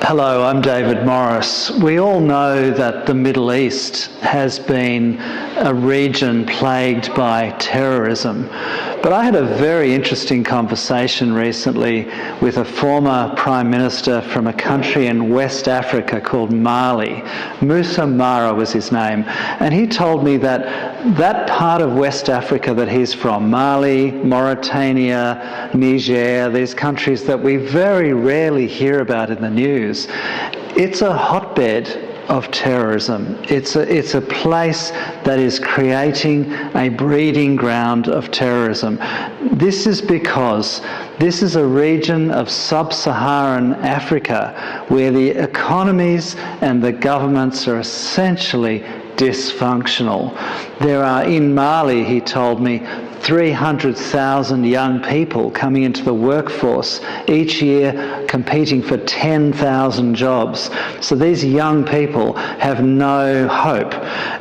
Hello, I'm David Morris. We all know that the Middle East has been a region plagued by terrorism. But I had a very interesting conversation recently with a former Prime Minister from a country in West Africa called Mali. Moussa Mara was his name. And he told me that that part of West Africa that he's from, Mali, Mauritania, Niger, these countries that we very rarely hear about in the news, it's a hotbed of terrorism. It's a place that is creating a breeding ground of terrorism. This is because this is a region of sub-Saharan Africa where the economies and the governments are essentially dysfunctional. There are, in Mali, he told me, 300,000 young people coming into the workforce each year competing for 10,000 jobs. So these young people have no hope,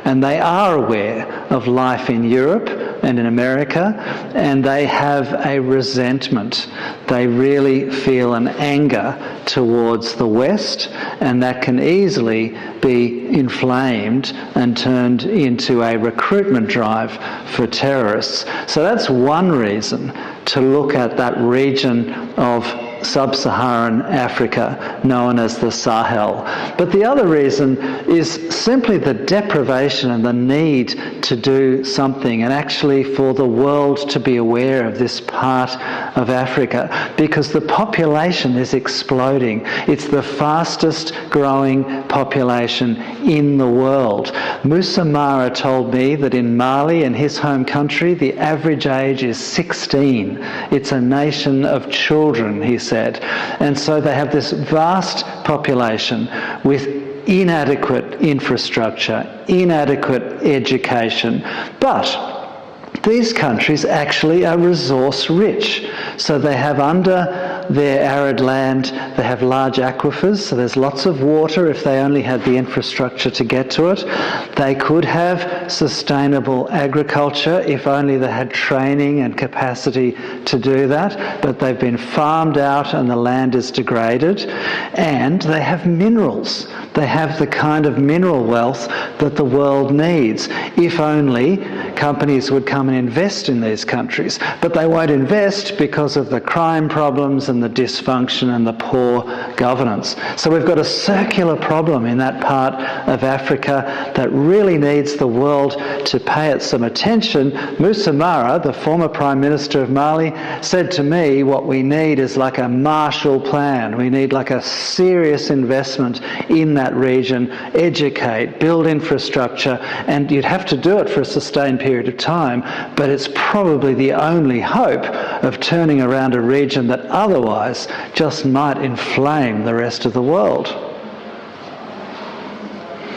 and they are aware of life in Europe and in America, and they have a resentment. They really feel an anger towards the West, and that can easily be inflamed and turned into a recruitment drive for terrorists. So that's one reason to look at that region of sub-Saharan Africa known as the Sahel. But the other reason is simply the deprivation and the need to do something, and actually for the world to be aware of this part of Africa, because the population is exploding. It's the fastest growing population in the world. Moussa Mara told me that in Mali, in his home country, the average age is 16. It's a nation of children, he said. And so they have this vast population with inadequate infrastructure, inadequate education. But these countries actually are resource rich. So they have under their arid land, they have large aquifers, so there's lots of water if they only had the infrastructure to get to it. They could have sustainable agriculture if only they had training and capacity to do that, but they've been farmed out and the land is degraded. And they have minerals. They have the kind of mineral wealth that the world needs, if only companies would come and invest in these countries. But they won't invest because of the crime problems and the dysfunction and the poor governance. So we've got a circular problem in that part of Africa that really needs the world to pay it some attention. Moussa Mara, the former Prime Minister of Mali, said to me what we need is like a Marshall Plan. We need like a serious investment in that region, educate, build infrastructure, and you'd have to do it for a sustained period of time, but it's probably the only hope of turning around a region that otherwise just might inflame the rest of the world.